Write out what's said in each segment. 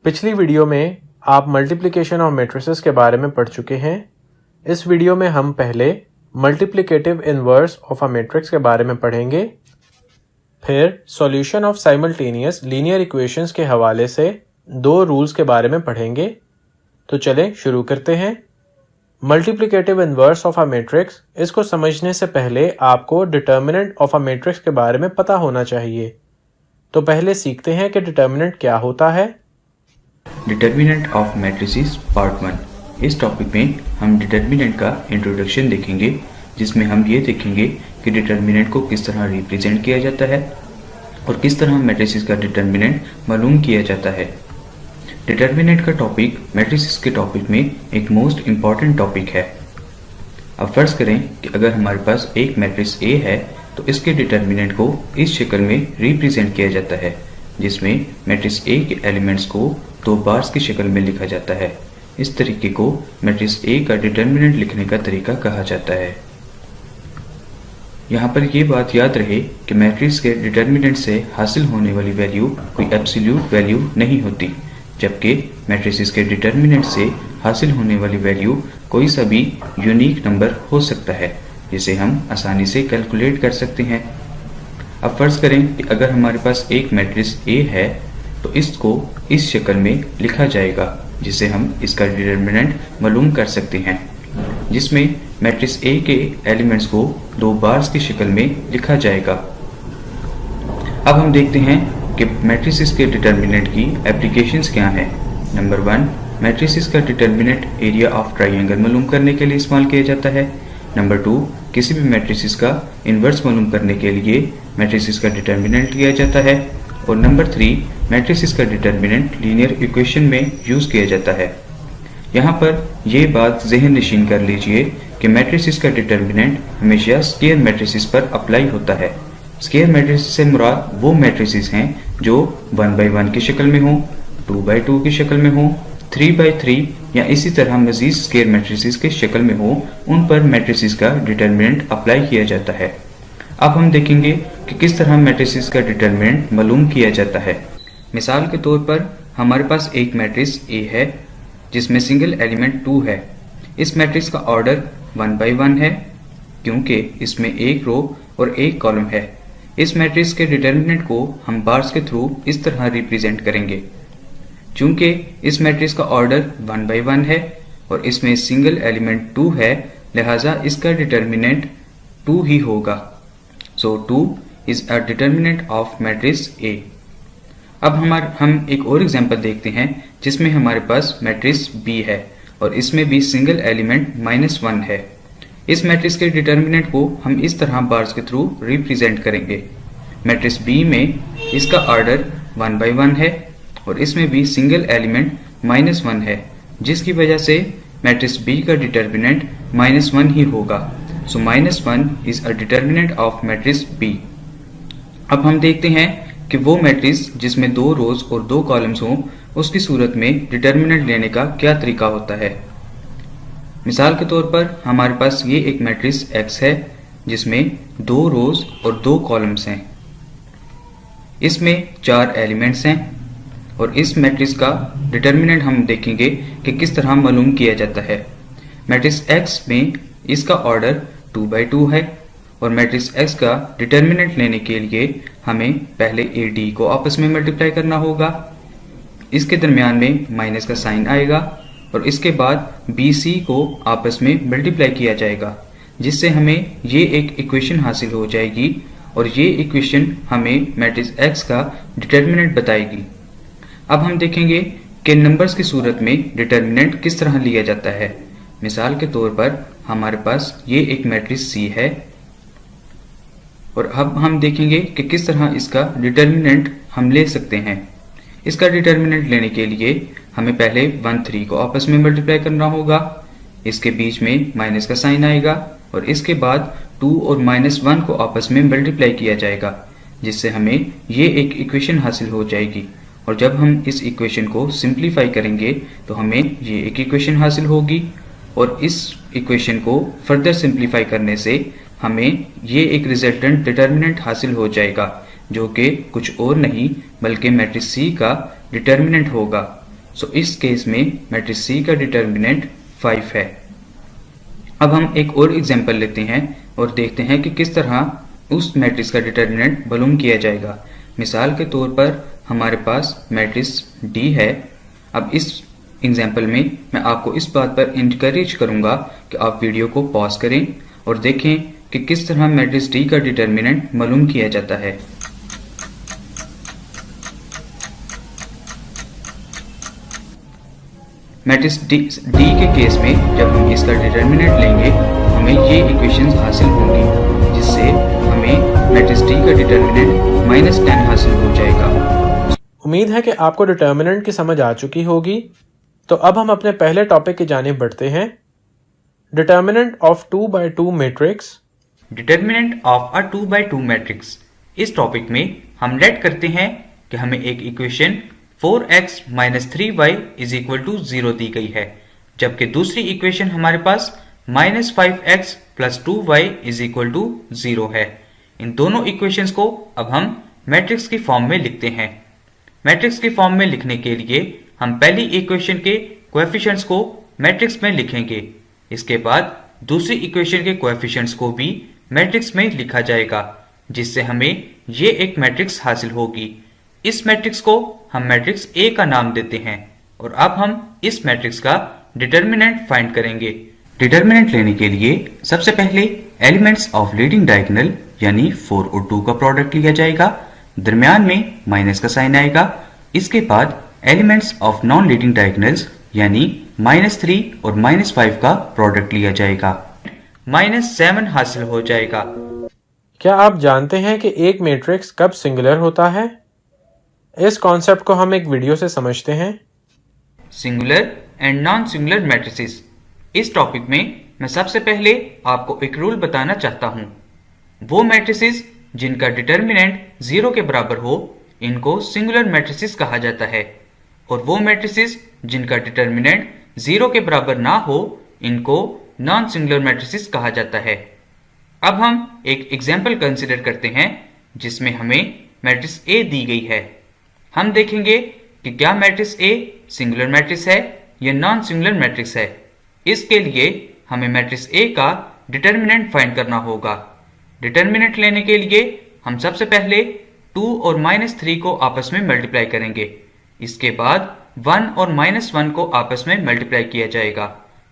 पिछली वीडियो में आप मल्टीप्लिकेशन ऑफ मैट्रिसेस के बारे में पढ़ चुके हैं। इस वीडियो में हम पहले multiplicative inverse of a matrix के बारे में पढ़ेंगे, फिर solution of simultaneous linear equations के हवाले से दो रूल्स के बारे में पढ़ेंगे। तो चलें शुरू करते हैं। Multiplicative inverse of a matrix, इसको समझने से पहले आपको डिटर्मिनेंट ऑफ अ मैट्रिक्स के बारे में पता होना चाहिए। तो पहले सीखते हैं कि डिटर्मिनेंट क्या होता है। Determinant of matrices part 1। इस टॉपिक में हम डिटर्मिनेंट का इंट्रोडक्शन देखेंगे, जिसमें हम ये देखेंगे कि डिटर्मिनेंट को किस तरह रिप्रेजेंट किया जाता है और किस तरह मैट्रिसेस का डिटर्मिनेंट मालूम किया जाता है। डिटर्मिनेंट का टॉपिक मैट्रिसेस के टॉपिक में एक मोस्ट इम्पॉर्टेंट टॉपिक है। अब फर्ज करें कि अगर हमारे पास एक मैट्रिक्स A है तो इसके डिटर्मिनेंट को इस शक्ल में रिप्रेजेंट किया जाता है, जिसमें मैट्रिक्स A के एलिमेंट्स को दो बार्स की शक्ल में लिखा जाता है। इस तरीके को मैट्रिक्स A का डिटर्मिनेंट लिखने का तरीका कहा जाता है। यहाँ पर ये बात याद रहे कि मैट्रिक्स के डिटर्मिनेंट से हासिल होने वाली वैल्यू कोई एब्सोल्यूट वैल्यू नहीं होती, जबकि मैट्रिसेस के डिटर्मिनेंट से हासिल होने वाली वैल्यू कोई सा भी यूनिक नंबर हो सकता है, जिसे हम आसानी से कैलकुलेट कर सकते हैं। अब फर्ज करें कि अगर हमारे पास एक मैट्रिक्स A है तो इसको इस शक्ल में लिखा जाएगा, जिसे हम इसका डिटर्मिनेंट मालूम कर सकते हैं, जिसमें मैट्रिक्स A के एलिमेंट्स को दो बार्स की शक्ल में लिखा जाएगा। अब हम देखते हैं कि मैट्रिसेस के डिटर्मिनेंट की एप्लीकेशंस क्या हैं। नंबर 1, मैट्रिसेस का डिटर्मिनेंट एरिया ऑफ ट्राइंगल मालूम करने के लिए इस्तेमाल किया जाता है। नंबर 2, किसी भी मैट्रिसेस का इन्वर्स मालूम करने के लिए मैट्रिसेस का डिटर्मिनेंट लिया जाता है। और नंबर 3, मैट्रिसेस का डिटर्मिनेंट लीनियर इक्वेशन में यूज किया जाता है। यहाँ पर यह बात ज़हन नशीन कर लीजिए कि मैट्रिसेस का डिटर्मिनेंट हमेशा स्क्वायर मैट्रिसेस पर अप्लाई होता है। स्क्वायर मैट्रिसेस से मुराद वो मैट्रिसेस हैं जो 1/1 की शक्ल में हो, 2/2 की शक्ल में हो, 3/3 या इसी तरह मजीद स्क्वायर मैट्रिसेस की शक्ल में हो, उन पर मैट्रिसेस का डिटर्मिनेंट अप्लाई किया जाता है। अब हम देखेंगे कि किस तरह मैट्रिसेस का डिटर्मिनेंट मालूम किया जाता है। मिसाल के तौर पर हमारे पास एक मैट्रिक्स A है जिसमें सिंगल एलिमेंट 2 है। इस मैट्रिक्स का ऑर्डर 1/1 है, क्योंकि इसमें एक रो और एक कॉलम है। इस मैट्रिक्स के डिटर्मिनेंट को हम बार्स के थ्रू इस तरह रिप्रेजेंट करेंगे। चूंकि इस मैट्रिक्स का ऑर्डर 1/1 है और इसमें सिंगल एलिमेंट 2 है, लिहाजा इसका डिटर्मिनेंट 2 ही होगा। So 2 is a determinant of matrix A। अब हम एक और एग्जांपल देखते हैं जिसमें हमारे पास मैट्रिक्स B है और इसमें भी सिंगल एलिमेंट -1 है। इस मैट्रिक्स के डिटर्मिनेंट को हम इस तरह बार्स के थ्रू रिप्रेजेंट करेंगे। मैट्रिक्स B में इसका ऑर्डर 1/1 है और इसमें भी सिंगल एलिमेंट -1 है, जिसकी वजह से मैट्रिक्स B का डिटर्मिनेंट -1 ही होगा। So -1 is a determinant of matrix B। अब हम देखते हैं कि वो मैट्रिक्स जिसमें दो रोज और दो कॉलम्स हों, उसकी सूरत में डिटर्मिनेंट लेने का क्या तरीका होता है। मिसाल के तौर पर हमारे पास ये एक मैट्रिक्स X है जिसमें दो रोज और दो कॉलम्स हैं। इसमें 4 एलिमेंट्स हैं और इस मैट्रिक्स का डिटर्मिनेंट हम देखेंगे कि किस तरह मालूम किया जाता है। मैट्रिक्स X में इसका ऑर्डर 2/2 है और मैट्रिक्स X का डिटर्मिनेंट लेने के लिए हमें पहले AD को आपस में मल्टीप्लाई करना होगा। इसके दरमियान में माइनस का साइन आएगा और इसके बाद BC को आपस में मल्टीप्लाई किया जाएगा, जिससे हमें ये एक इक्वेशन हासिल हो जाएगी और ये इक्वेशन हमें मैट्रिक्स X का डिटर्मिनेंट बताएगी। अब हम देखेंगे कि नंबर्स की सूरत में डिटर्मिनेंट किस तरह लिया जाता है। मिसाल के तौर पर हमारे पास ये एक मैट्रिक्स C है और अब हम देखेंगे कि किस तरह इसका डिटर्मिनेंट हम ले सकते हैं। इसका डिटर्मिनेंट लेने के लिए हमें पहले 1, 3 को आपस में मल्टीप्लाई करना होगा। इसके बीच में माइनस का साइन आएगा और इसके बाद 2 और -1 को आपस में मल्टीप्लाई किया जाएगा, जिससे हमें ये एक इक्वेशन हासिल हो जाएगी। और जब हम इस इक्वेशन को सिंप्लीफाई करेंगे तो हमें ये एक इक्वेशन हासिल होगी और इस इक्वेशन को फर्दर सिंप्लीफाई करने से हमें ये एक रिजल्टेंट डिटर्मिनेंट हासिल हो जाएगा, जो कि कुछ और नहीं बल्कि मैट्रिक्स C का डिटर्मिनेंट होगा। सो इस केस में मैट्रिक्स C का डिटर्मिनेंट 5 है। अब हम एक और एग्जांपल लेते हैं और देखते हैं कि किस तरह उस मैट्रिक्स का डिटर्मिनेंट मालूम किया जाएगा। मिसाल के तौर पर हमारे पास मैट्रिक्स D है। अब इस एग्जांपल में मैं आपको इस बात पर इंकरेज करूंगा कि आप वीडियो को पॉज करें और देखें कि किस तरह मैट्रिक्स D का डिटर्मिनेंट मालूम किया जाता है। मैट्रिक्स D के केस में जब हम इसका डिटर्मिनेंट लेंगे तो हमें ये इक्वेशंस हासिल होंगी, जिससे हमें मैट्रिक्स D का डिटर्मिनेंट -10 हासिल हो जाएगा। उम्मीद है कि आपको डिटर्मिनेंट की समझ आ चुकी होगी। तो अब हम अपने पहले टॉपिक की जानिब बढ़ते हैं, determinant of 2x2 matrix. Determinant of a 2x2 matrix. इस टॉपिक में हम लेट करते हैं कि हमें एक इक्वेशन 4x - 3y = 0 दी गई है, जबकि दूसरी इक्वेशन हमारे पास -5x + 2y = 0 है। इन दोनों इक्वेशंस को अब हम मैट्रिक्स की फॉर्म में लिखते हैं। मैट्रिक्स की फॉर्म में लिखने के लिए हम पहली इक्वेशन के कोएफिशिएंट्स को मैट्रिक्स में लिखेंगे। इसके बाद दूसरी इक्वेशन के कोएफिशिएंट्स को भी मैट्रिक्स में लिखा जाएगा, जिससे हमें ये एक मैट्रिक्स हासिल होगी। इस मैट्रिक्स को हम मैट्रिक्स A का नाम देते हैं और अब हम इस मैट्रिक्स का डिटर्मिनेंट फाइंड करेंगे। डिटर्मिनेंट लेने के लिए सबसे पहले एलिमेंट्स ऑफ लीडिंग डायगोनल यानी 4 और 2 का प्रोडक्ट लिया जाएगा, दरमियान में माइनस का साइन आएगा। इसके बाद elements of non leading diagonals यानी -3 और -5 का प्रोडक्ट लिया जाएगा, -7 हासिल हो जाएगा। क्या आप जानते हैं कि एक मैट्रिक्स कब सिंगुलर होता है? इस कॉन्सेप्ट को हम एक वीडियो से समझते हैं। Singular and non singular matrices. इस टॉपिक में मैं सबसे पहले आपको एक रूल बताना चाहता हूं। वो मैट्रिसेस जिनका डिटर्मिनेंट 0 के बराबर हो, इनको सिंगुलर मैट्रिसेस कहा जाता है, और वो मैट्रिसेस जिनका डिटर्मिनेंट 0 के बराबर ना हो, इनको नॉन सिंगुलर मैट्रिसेस कहा जाता है। अब हम एक एग्जाम्पल कंसिडर करते हैं जिसमें हमें मैट्रिक्स A दी गई है। हम देखेंगे कि क्या मैट्रिक्स A सिंगुलर मैट्रिक्स है या नॉन सिंगुलर मैट्रिक्स है। इसके लिए हमें मैट्रिक्स A का डिटर्मिनेंट फाइंड करना होगा। डिटर्मिनेंट लेने के लिए हम सबसे पहले 2 और -3 को आपस में मल्टीप्लाई करेंगे। इसके बाद 1 और -1 को आपस में मल्टीप्लाई किया जाएगा,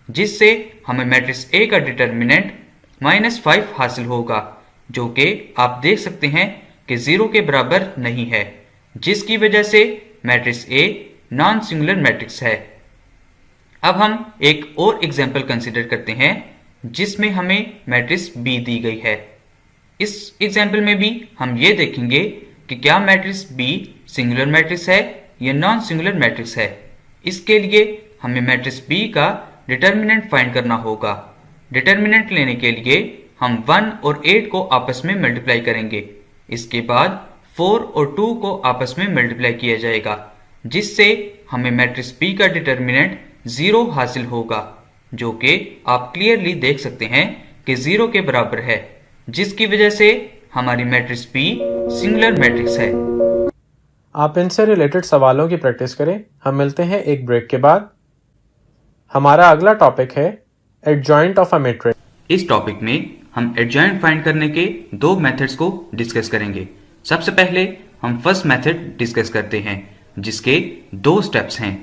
जिससे हमें मैट्रिक्स A का डिटर्मिनेंट -5 हासिल होगा, जो कि आप देख सकते हैं कि 0 के बराबर नहीं है, जिसकी वजह से matrix A non singular matrix है। अब हम एक और एग्जाम्पल कंसिडर करते हैं जिसमें हमें मैट्रिक्स B दी गई है। इस एग्जाम्पल में भी हम ये देखेंगे कि क्या मैट्रिक्स B सिंगुलर मैट्रिक्स है या नॉन सिंगुलर मैट्रिक्स है। इसके लिए हमें मैट्रिक्स B का डिटर्मिनेंट फाइंड करना होगा। डिटर्मिनेंट लेने के लिए हम 1 और 8 को आपस में मल्टीप्लाई करेंगे। इसके बाद 4 और 2 को आपस में मल्टीप्लाई किया जाएगा, जिससे हमें मैट्रिक्स B का डिटर्मिनेंट 0 हासिल होगा, जो कि आप क्लियरली देख सकते हैं कि 0 के बराबर है, जिसकी वजह से हमारी मैट्रिक्स B सिंगुलर मैट्रिक्स है। आप इनसे रिलेटेड सवालों की प्रैक्टिस करें। हम मिलते हैं एक ब्रेक के बाद। हमारा अगला टॉपिक है एडजॉइंट ऑफ अ मैट्रिक्स। इस टॉपिक में हम एडजॉइंट फाइंड करने के 2 मेथड्स को डिस्कस करेंगे। सबसे पहले हम फर्स्ट मेथड डिस्कस करते हैं, जिसके 2 स्टेप्स हैं।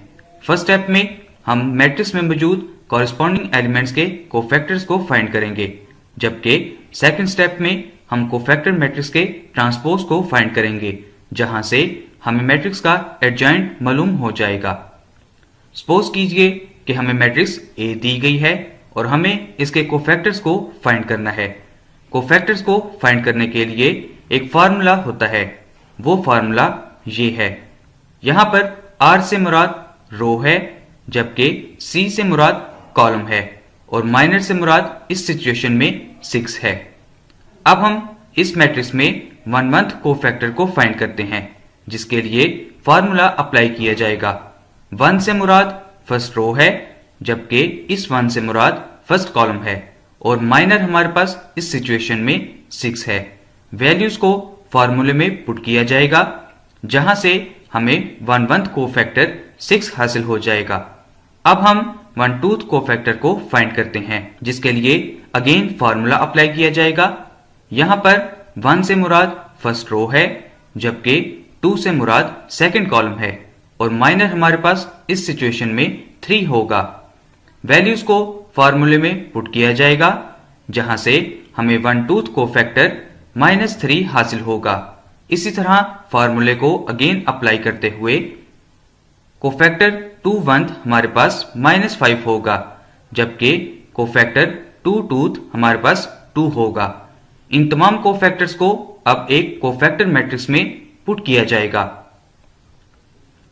फर्स्ट स्टेप में हम मैट्रिक्स में मौजूद कॉरेस्पॉन्डिंग एलिमेंट्स के कोफैक्टर्स को फाइंड करेंगे, जबकि सेकंड स्टेप में हम कोफैक्टर मैट्रिक्स के ट्रांसपोज को फाइंड करेंगे, जहां से हमें मैट्रिक्स का एडजॉइंट मालूम हो जाएगा। सपोज कीजिए कि हमें मैट्रिक्स A दी गई है और हमें इसके कोफैक्टर्स को फाइंड करना है। कोफैक्टर्स को फाइंड करने के लिए एक फार्मूला होता है। वो फार्मूला ये है। यहाँ पर R से मुराद रो है, जबकि C से मुराद कॉलम है, और माइनर से मुराद इस सिचुएशन में 6 है। अब हम इस मैट्रिक्स में 1th कोफैक्टर को फाइंड करते हैं, जिसके लिए फार्मूला अप्लाई किया जाएगा। 1 से मुराद फर्स्ट रो है, जबकि इस 1 से मुराद फर्स्ट कॉलम है, और माइनर हमारे पास इस सिचुएशन में 6 है। वैल्यूज को फार्मूले में पुट किया जाएगा, जहां से हमें 1/1 कोफैक्टर 6 हासिल हो जाएगा। अब हम 1/2 कोफैक्टर को फाइंड करते हैं, जिसके लिए अगेन फॉर्मूला अप्लाई किया जाएगा। यहाँ पर 1 से मुराद फर्स्ट रो है, जबकि 2 से मुराद सेकंड कॉलम है और माइनर हमारे पास इस सिचुएशन में 3 होगा। वैल्यूज को फॉर्मूले में पुट किया जाएगा, जहां से हमें 1/2 कोफैक्टर -3 हासिल होगा। इसी तरह फॉर्मूले को अगेन अप्लाई करते हुए कोफैक्टर 2/1 हमारे पास -5 होगा, जबकि कोफैक्टर 2/2 हमारे पास 2 होगा। इन तमाम कोफैक्टर्स को अब एक कोफैक्टर मैट्रिक्स में पुट किया जाएगा।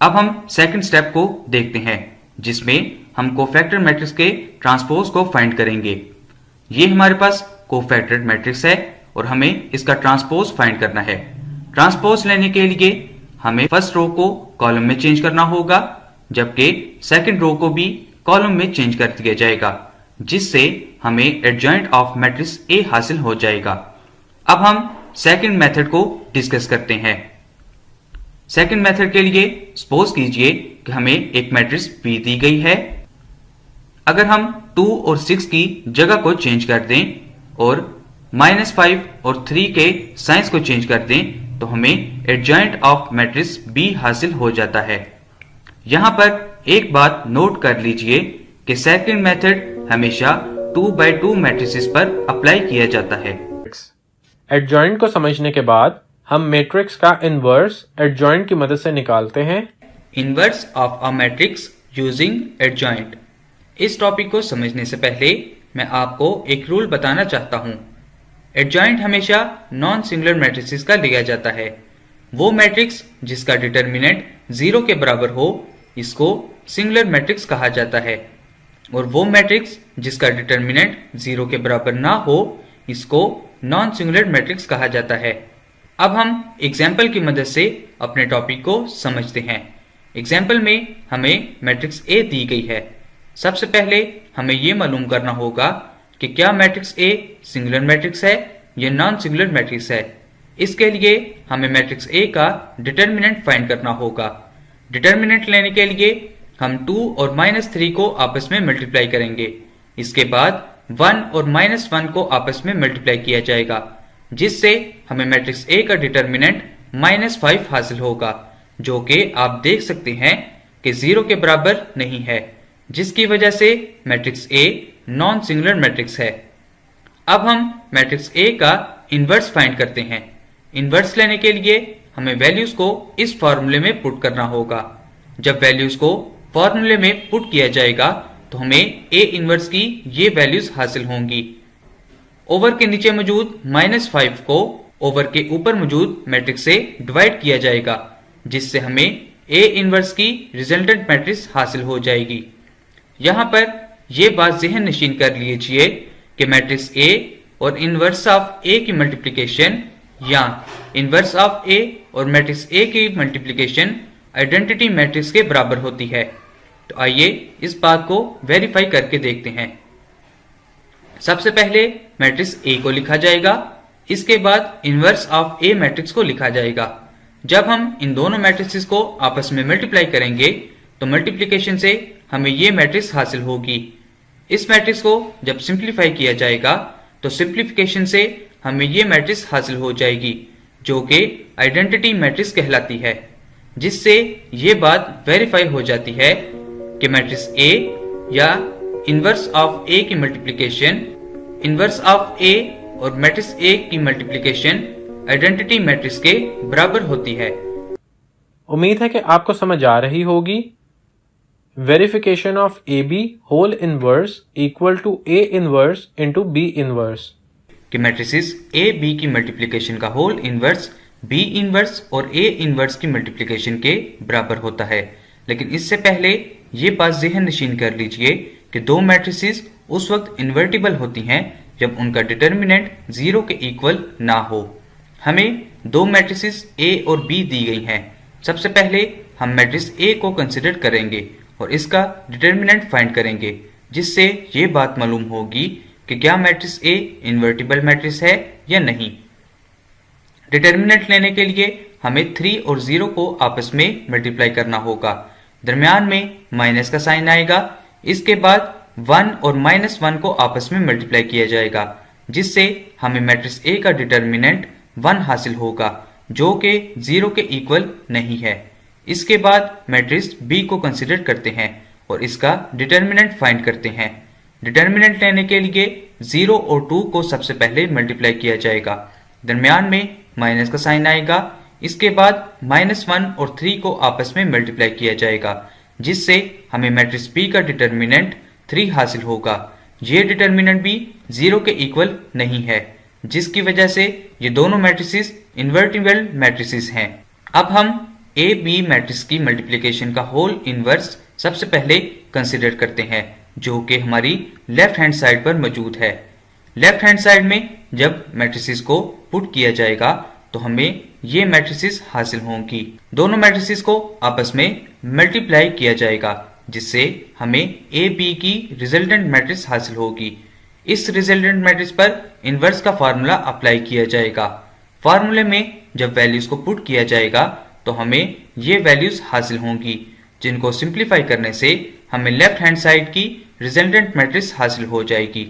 अब हम सेकंड स्टेप को देखते हैं, जिसमें हम कोफैक्टर मैट्रिक्स के ट्रांसपोज को फाइंड करेंगे। ये हमारे पास कोफैक्टर मैट्रिक्स है और हमें इसका ट्रांसपोज फाइंड करना है। ट्रांसपोज लेने के लिए हमें फर्स्ट रो को कॉलम में चेंज करना होगा, जबकि सेकंड रो को भी कॉलम में चेंज कर दिया जाएगा, जिससे हमें एडजॉइंट ऑफ मैट्रिक्स ए हासिल हो जाएगा। अब हम सेकंड मेथड को डिस्कस करते हैं। सेकंड मेथड के लिए सपोज कीजिए कि हमें एक मैट्रिक्स बी दी गई है। अगर हम 2 और 6 की जगह को चेंज कर दें और -5 और 3 के साइंस को चेंज कर दें, तो हमें एडजॉइंट ऑफ मैट्रिक्स बी हासिल हो जाता है। यहां पर एक बात नोट कर लीजिए कि सेकंड मेथड हमेशा 2x2 मैट्रिसेस पर अप्लाई किया जाता है। एडजॉइंट को समझने के बाद हम मैट्रिक्स का इनवर्स एडजॉइंट की मदद से निकालते हैं। Inverse of a matrix using adjoint. इस टॉपिक को समझने से पहले मैं आपको एक रूल बताना चाहता हूं। एडजॉइंट हमेशा नॉन सिंगुलर मैट्रिसेस का लिया जाता है। वो मैट्रिक्स जिसका डिटर्मिनेंट 0 के बराबर हो, इसको सिंगुलर मैट्रिक्स कहा जाता है, और वो मैट्रिक्स जिसका डिटर्मिनेंट 0 के बराबर ना हो, इसको नॉन सिंगुलर मैट्रिक्स कहा जाता है। अब हम एग्जाम्पल की मदद से अपने टॉपिक को समझते हैं। एग्जाम्पल में हमें मैट्रिक्स ए दी गई है। सबसे पहले हमें ये मालूम करना होगा कि क्या मैट्रिक्स ए सिंगुलर मैट्रिक्स है या नॉन सिंगुलर मैट्रिक्स है। इसके लिए हमें मैट्रिक्स ए का डिटर्मिनेंट फाइंड करना होगा। डिटर्मिनेंट लेने के लिए हम 2 और -3 को आपस में मल्टीप्लाई करेंगे। इसके बाद 1 और -1 को आपस में मल्टीप्लाई किया जाएगा, जिससे हमें मैट्रिक्स ए का डिटर्मिनेंट -5 हासिल होगा, जो कि आप देख सकते हैं कि 0 के बराबर नहीं है, जिसकी वजह से matrix a non singular matrix है। अब हम मैट्रिक्स ए का इनवर्स फाइंड करते हैं। इनवर्स लेने के लिए हमें वैल्यूज को इस फॉर्मूले में पुट करना होगा। जब वैल्यूज को फॉर्मूले में पुट किया जाएगा तो हमें ए इनवर्स की ये वैल्यूज हासिल होंगी। ओवर के नीचे मौजूद -5 को ओवर के ऊपर मौजूद मैट्रिक्स से डिवाइड किया जाएगा, जिससे हमें ए इनवर्स की रिजल्टेंट मैट्रिक्स हासिल हो जाएगी। यहाँ पर यह बात ज़हन नशीन कर लीजिए कि मैट्रिक्स ए और इनवर्स ऑफ ए की मल्टीप्लिकेशन या इनवर्स ऑफ ए और मैट्रिक्स ए की मल्टीप्लिकेशन आइडेंटिटी मैट्रिक्स के बराबर होती है। तो आइए इस बात को वेरीफाई करके देखते हैं। सबसे पहले मैट्रिक्स ए को लिखा जाएगा, इसके बाद इनवर्स ऑफ ए मैट्रिक्स को लिखा जाएगा। जब हम इन दोनों मैट्रिक्स को आपस में मल्टीप्लाई करेंगे तो मल्टीप्लिकेशन से हमें ये मैट्रिक्स हासिल होगी। इस मैट्रिक्स को जब सिंप्लीफाई किया जाएगा तो सिंप्लीफिकेशन से हमें ये मैट्रिक्स हासिल हो जाएगी, जो कि आइडेंटिटी मैट्रिक्स कहलाती है, जिससे ये बात वेरीफाई हो जाती है कि मैट्रिक्स ए या इनवर्स ऑफ ए की मल्टीप्लिकेशन इनवर्स ऑफ ए और मैट्रिक्स ए की मल्टीप्लिकेशन आइडेंटिटी मैट्रिक्स के बराबर होती है। उम्मीद है कि आपको समझ आ रही होगी। Verification of A B whole inverse equal to A inverse into B inverse, कि मैट्रिसेस ए बी की मल्टीप्लिकेशन का होल इनवर्स बी इनवर्स और ए इनवर्स की मल्टीप्लिकेशन के बराबर होता है। लेकिन इससे पहले ये बात ज़हन नशीन कर लीजिए कि दो मैट्रिसेस उस वक्त इन्वर्टिबल होती हैं जब उनका डिटर्मिनेंट 0 के इक्वल ना हो। हमें दो मैट्रिसेस ए और बी दी गई हैं। सबसे पहले हम मैट्रिक्स ए को कंसिडर करेंगे और इसका डिटर्मिनेंट फाइंड करेंगे, जिससे ये बात मालूम होगी कि क्या मैट्रिक्स ए इन्वर्टिबल मैट्रिक्स है या नहीं। डिटर्मिनेंट लेने के लिए हमें 3 और 0 को आपस में मल्टीप्लाई करना होगा। दरमियान में माइनस का साइन आएगा। इसके बाद 1 और -1 को आपस में मल्टीप्लाई किया जाएगा, जिससे हमें मैट्रिक्स ए का डिटर्मिनेंट 1 हासिल होगा, जो कि 0 के इक्वल नहीं है। इसके बाद मैट्रिक्स बी को कंसिडर करते हैं और इसका डिटर्मिनेंट फाइंड करते हैं। डिटर्मिनेंट लेने के लिए 0 और 2 को सबसे पहले मल्टीप्लाई किया जाएगा। दरमियान में माइनस का साइन आएगा। इसके बाद -1 और 3 को आपस में मल्टीप्लाई किया जाएगा, जिससे हमें मैट्रिक्स बी का डिटर्मिनेंट 3 हासिल होगा। ये डिटर्मिनेंट भी 0 के इक्वल नहीं है, जिसकी वजह से ये दोनों मैट्रिसेस इन्वर्टिबल मैट्रिसेस हैं। अब हम ए बी मैट्रिक्स की मल्टीप्लिकेशन का होल इनवर्स सबसे पहले कंसिडर करते हैं, जो कि हमारी लेफ्ट हैंड साइड पर मौजूद है। लेफ्ट हैंड साइड में जब मैट्रिसेस को पुट किया जाएगा तो हमें ये मैट्रिसेस हासिल होंगी। दोनों मैट्रिसेस को आपस में मल्टीप्लाई किया जाएगा, जिससे हमें ए बी की रिजल्टेंट मैट्रिक्स हासिल होगी। इस रिजल्टेंट मैट्रिक्स पर इनवर्स का फार्मूला अप्लाई किया जाएगा। फार्मूले में जब वैल्यूज को पुट किया जाएगा तो हमें ये वैल्यूज हासिल होंगी, जिनको सिंप्लीफाई करने से हमें लेफ्ट हैंड साइड की रिजल्टेंट मैट्रिक्स हासिल हो जाएगी।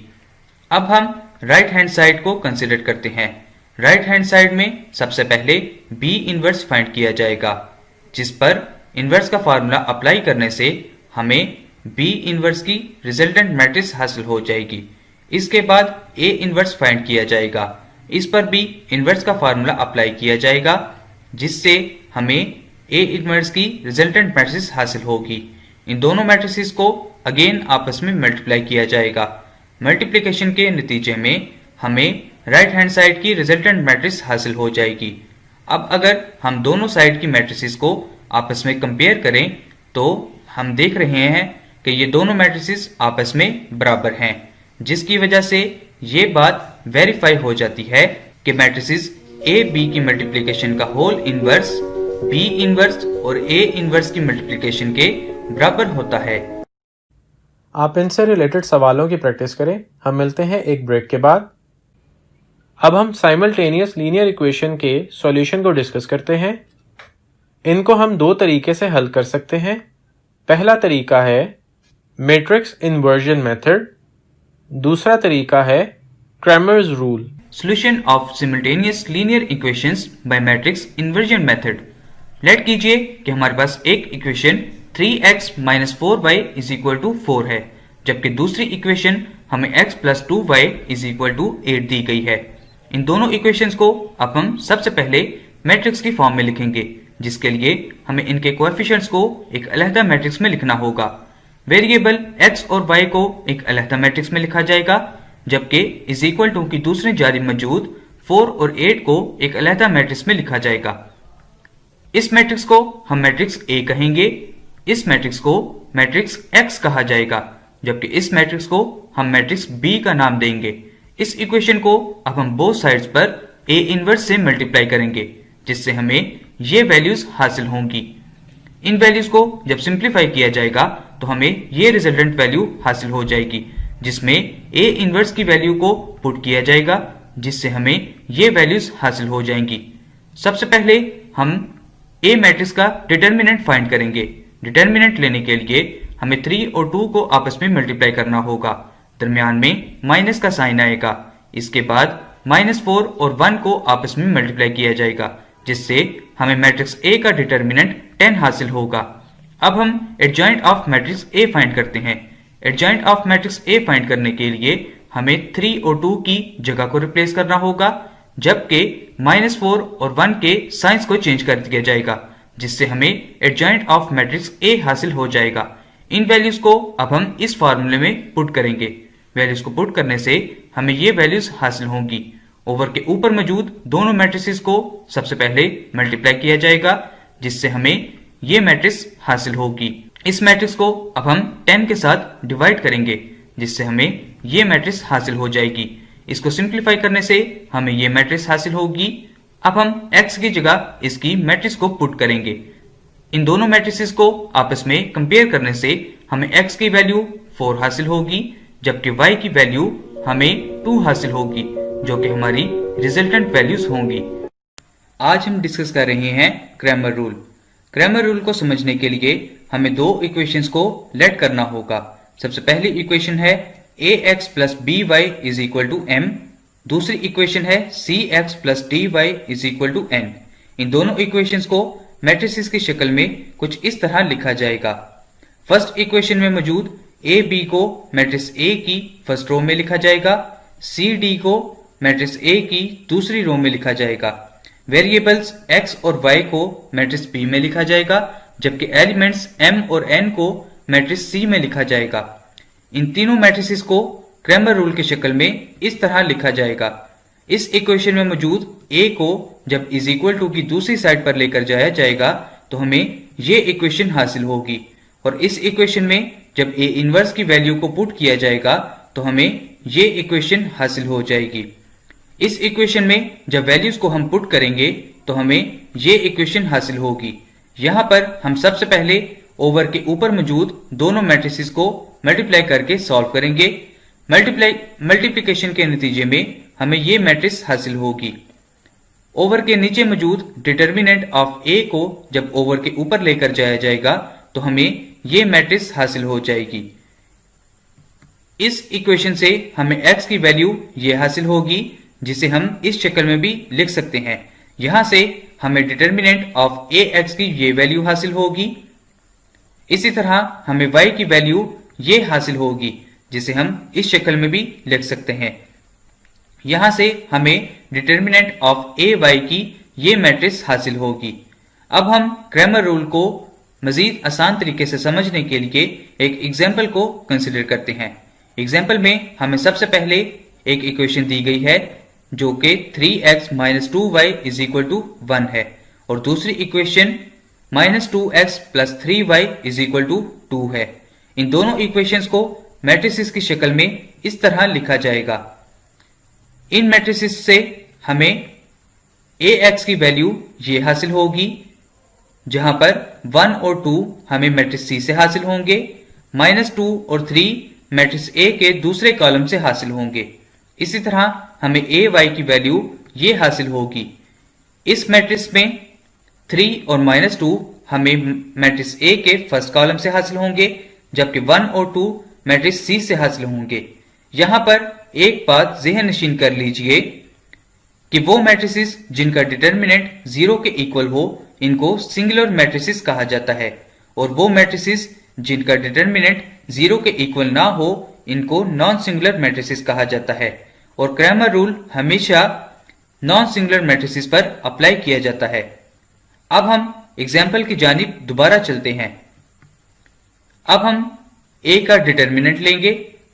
अब हम राइट हैंड साइड को कंसिडर करते हैं। राइट हैंड साइड में सबसे पहले बी इनवर्स फाइंड किया जाएगा, जिस पर इनवर्स का फार्मूला अप्लाई करने से हमें बी इनवर्स की रिजल्टेंट मैट्रिक्स हासिल हो जाएगी। इसके बाद ए इनवर्स फाइंड किया जाएगा। इस पर भी इनवर्स का फार्मूला अप्लाई किया जाएगा, जिससे हमें ए इनवर्स की रिजल्टेंट मैट्रिक्स हासिल होगी। इन दोनों मैट्रिसेस को अगेन आपस में मल्टीप्लाई किया जाएगा। मल्टीप्लिकेशन के नतीजे में हमें राइट हैंड साइड की रिजल्टेंट मैट्रिक्स हासिल हो जाएगी। अब अगर हम दोनों साइड की मैट्रिसेस को आपस में कंपेयर करें तो हम देख रहे हैं कि ये दोनों मैट्रिसेस आपस में बराबर हैं, जिसकी वजह से ये बात वेरीफाई हो जाती है कि मैट्रिसेस ए बी की मल्टीप्लिकेशन का होल इनवर्स बी इनवर्स और ए इनवर्स की मल्टीप्लिकेशन के बराबर होता है। आप इनसे रिलेटेड सवालों की प्रैक्टिस करें। हम मिलते हैं एक ब्रेक के बाद। अब हम साइमल्टेनियस लीनियर इक्वेशन के सॉल्यूशन को डिस्कस करते हैं। इनको हम दो तरीके से हल कर सकते हैं। पहला तरीका है मैट्रिक्स इन्वर्जन मेथड, दूसरा तरीका है Cramer's rule. Solution of simultaneous linear equations by matrix inversion method. Let कीजिए कि हमारे पास एक इक्वेशन 3x - 4y = 4 है, जबकि दूसरी इक्वेशन हमें x + 2y = 8 दी गई है। इन दोनों इक्वेशंस को अब हम सबसे पहले मैट्रिक्स की फॉर्म में लिखेंगे, जिसके लिए हमें इनके कोएफिशिएंट्स को एक अलहदा मैट्रिक्स में लिखना होगा। वेरिएबल x और y को एक अलहदा मैट्रिक्स में लिखा जाएगा, जबकि = की दूसरी जारी मौजूद 4 और 8 को एक अलहदा मैट्रिक्स में लिखा जाएगा। इस मैट्रिक्स को हम मैट्रिक्स A कहेंगे। इस मैट्रिक्स को मैट्रिक्स X कहा जाएगा, जबकि इस मैट्रिक्स को हम मैट्रिक्स B का नाम देंगे। इस इक्वेशन को अब हम बोथ साइड्स पर A इनवर्स से मल्टीप्लाई करेंगे, जिससे हमें ये वैल्यूज हासिल होंगी। इन वैल्यूज को जब सिंप्लीफाई किया जाएगा तो हमें ये रिजल्टेंट वैल्यू हासिल हो जाएगी, जिसमें A इनवर्स की वैल्यू को पुट किया जाएगा, जिससे हमें ये वैल्यूज हासिल हो जाएंगी। सबसे पहले हम A मैट्रिक्स का डिटर्मिनेंट फाइंड करेंगे। डिटर्मिनेंट लेने के लिए हमें 3 और 2 को आपस में मल्टीप्लाई करना होगा। दरमियान में माइनस का साइन आएगा। इसके बाद -4 और 1 को आपस में मल्टीप्लाई किया जाएगा, जिससे हमें मैट्रिक्स A का डिटर्मिनेंट 10 हासिल होगा। अब हम adjoint of matrix A find करते हैं। Adjoint of matrix A find करने के लिए हमें 3 और 2 की जगह को रिप्लेस करना होगा, जबकि -4 और 1 के साइंस को चेंज कर दिया जाएगा, जिससे हमें एडजॉइंट ऑफ मैट्रिक्स A हासिल हो जाएगा। इन वैल्यूज को अब हम इस फार्मूले में पुट करेंगे। वैल्यूज को पुट करने से हमें ये वैल्यूज हासिल होंगी। ओवर के ऊपर मौजूद दोनों मैट्रिसेस को सबसे पहले मल्टीप्लाई किया जाएगा, जिससे हमें ये मैट्रिक्स हासिल होगी। इस मैट्रिक्स को अब हम 10 के साथ डिवाइड करेंगे, जिससे हमें ये मैट्रिक्स हासिल हो जाएगी। इसको सिंप्लीफाई करने से हमें ये मैट्रिक्स हासिल होगी। अब हम x की जगह इसकी मैट्रिक्स को पुट करेंगे। इन दोनों मैट्रिसेस को आपस में कंपेयर करने से हमें x की वैल्यू 4 हासिल होगी, जबकि y की वैल्यू हमें 2 हासिल होगी, जो कि हमारी रिजल्टेंट वैल्यूज होंगी। आज हम डिस्कस कर रहे हैं क्रैमर रूल। क्रैमर रूल को समझने के लिए हमें दो इक्वेशंस को लेट करना होगा। सबसे पहली इक्वेशन है ax plus by is equal to m, दूसरी इक्वेशन है cx plus dy is equal to n। इन दोनों इक्वेशंस को मैट्रिसेस की शक्ल में कुछ इस तरह लिखा जाएगा। फर्स्ट इक्वेशन में मौजूद ए बी को मैट्रिक्स ए की फर्स्ट रो में लिखा जाएगा, सी डी को मैट्रिक्स ए की दूसरी रो में लिखा जाएगा। वेरिएबल्स x और y को मैट्रिक्स B में लिखा जाएगा, जबकि एलिमेंट्स m और n को मैट्रिक्स C में लिखा जाएगा। इन तीनों मैट्रिसेस को क्रैमर रूल की शक्ल में इस तरह लिखा जाएगा। इस इक्वेशन में मौजूद a को जब इज इक्वल टू की दूसरी साइड पर लेकर जाया जाएगा तो हमें ये इक्वेशन हासिल होगी, और इस इक्वेशन में जब a इनवर्स की वैल्यू को पुट किया जाएगा तो हमें ये इक्वेशन हासिल हो जाएगी। इस इक्वेशन में जब वैल्यूज को हम पुट करेंगे तो हमें ये इक्वेशन हासिल होगी। यहाँ पर हम सबसे पहले ओवर के ऊपर मौजूद दोनों मैट्रिसेस को मल्टीप्लाई करके सॉल्व करेंगे। मल्टीप्लिकेशन के नतीजे में हमें ये मैट्रिक्स हासिल होगी। ओवर के नीचे मौजूद डिटर्मिनेंट ऑफ ए को जब ओवर के ऊपर लेकर जाया जाएगा तो हमें ये मैट्रिक्स हासिल हो जाएगी। इस इक्वेशन से हमें x की वैल्यू ये हासिल होगी, जिसे हम इस शक्ल में भी लिख सकते हैं। यहां से हमें डिटर्मिनेंट ऑफ ax की ये वैल्यू हासिल होगी। इसी तरह हमें y की वैल्यू ये हासिल होगी, जिसे हम इस शक्ल में भी लिख सकते हैं। यहां से हमें डिटर्मिनेंट ऑफ ay की ये मैट्रिक्स हासिल होगी। अब हम क्रैमर रूल को मजीद आसान तरीके से समझने के लिए एक एग्जाम्पल को कंसिडर करते हैं। एग्जाम्पल में हमें सबसे पहले एक इक्वेशन दी गई है जो कि 3x minus 2y is equal to 1 है, और दूसरी equation minus 2x plus 3y is equal to 2 है। इन दोनों इक्वेशंस को मैट्रिसेस की शक्ल में इस तरह लिखा जाएगा। इन मैट्रिसेस से हमें ax की वैल्यू ये हासिल होगी, जहां पर 1 और 2 हमें मैट्रिक्स C से हासिल होंगे, माइनस 2 और 3 मैट्रिक्स A के दूसरे कॉलम से हासिल होंगे। इसी तरह हमें ay की वैल्यू ये हासिल होगी। इस मैट्रिक्स में 3 और माइनस 2 हमें मैट्रिक्स A के फर्स्ट कॉलम से हासिल होंगे, जबकि 1 और 2 मैट्रिक्स C से हासिल होंगे। यहाँ पर एक बात ज़हन नशीन कर लीजिए कि वो मैट्रिसेस जिनका डिटर्मिनेंट 0 के इक्वल हो इनको सिंगुलर मैट्रिसेस कहा जाता है, और वो मैट्रिसेस जिनका डिटर्मिनेंट 0 के इक्वल ना हो इनको नॉन सिंगुलर मैट्रिसेस कहा जाता है। और क्रैमर रूल हमेशा नॉन सिंगुलर मैट्रिसेस पर अप्लाई किया जाता है। अब हम एग्जाम्पल की जानिब दोबारा चलते हैं। अब हम a का डिटर्मिनेंट लेंगे।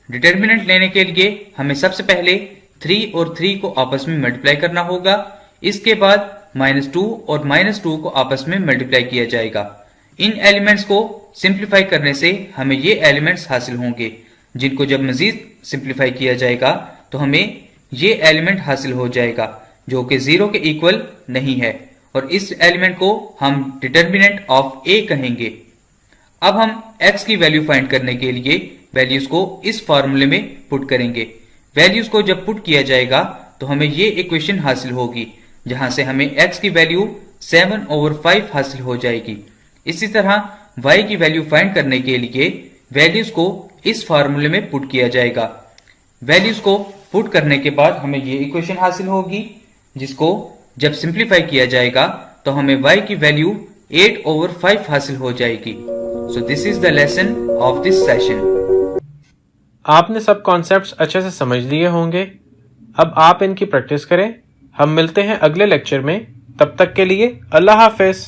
डिटर्मिनेंट लेने के लिए हमें सबसे पहले 3 और 3 को आपस में मल्टीप्लाई करना होगा। इसके बाद माइनस 2 और माइनस 2 को आपस में मल्टीप्लाई किया जाएगा। इन एलिमेंट्स को सिंप्लीफाई करने से हमें ये एलिमेंट्स हासिल होंगे, जिनको जब मजीद सिंप्लीफाई किया जाएगा तो हमें ये एलिमेंट हासिल हो जाएगा जो कि 0 के इक्वल नहीं है, और इस एलिमेंट को हम डिटर्मिनेंट ऑफ a कहेंगे। अब हम x की वैल्यू फाइंड करने के लिए वैल्यूज को इस फॉर्मूले में पुट करेंगे। वैल्यूज को जब पुट किया जाएगा तो हमें ये इक्वेशन हासिल होगी, जहां से हमें x की वैल्यू 7/5 हासिल हो जाएगी। इसी तरह y की वैल्यू फाइंड करने के लिए वैल्यूज को इस फार्मूले में पुट किया जाएगा। वैल्यूज को पुट करने के बाद हमें ये इक्वेशन हासिल होगी, जिसको जब सिंप्लीफाई किया जाएगा तो हमें y की वैल्यू 8/5 हासिल हो जाएगी। So this is the lesson of this session. आपने सब कॉन्सेप्ट्स अच्छे से समझ लिए होंगे। अब आप इनकी प्रैक्टिस करें। हम मिलते हैं अगले लेक्चर में। तब तक के लिए अल्लाह हाफिज।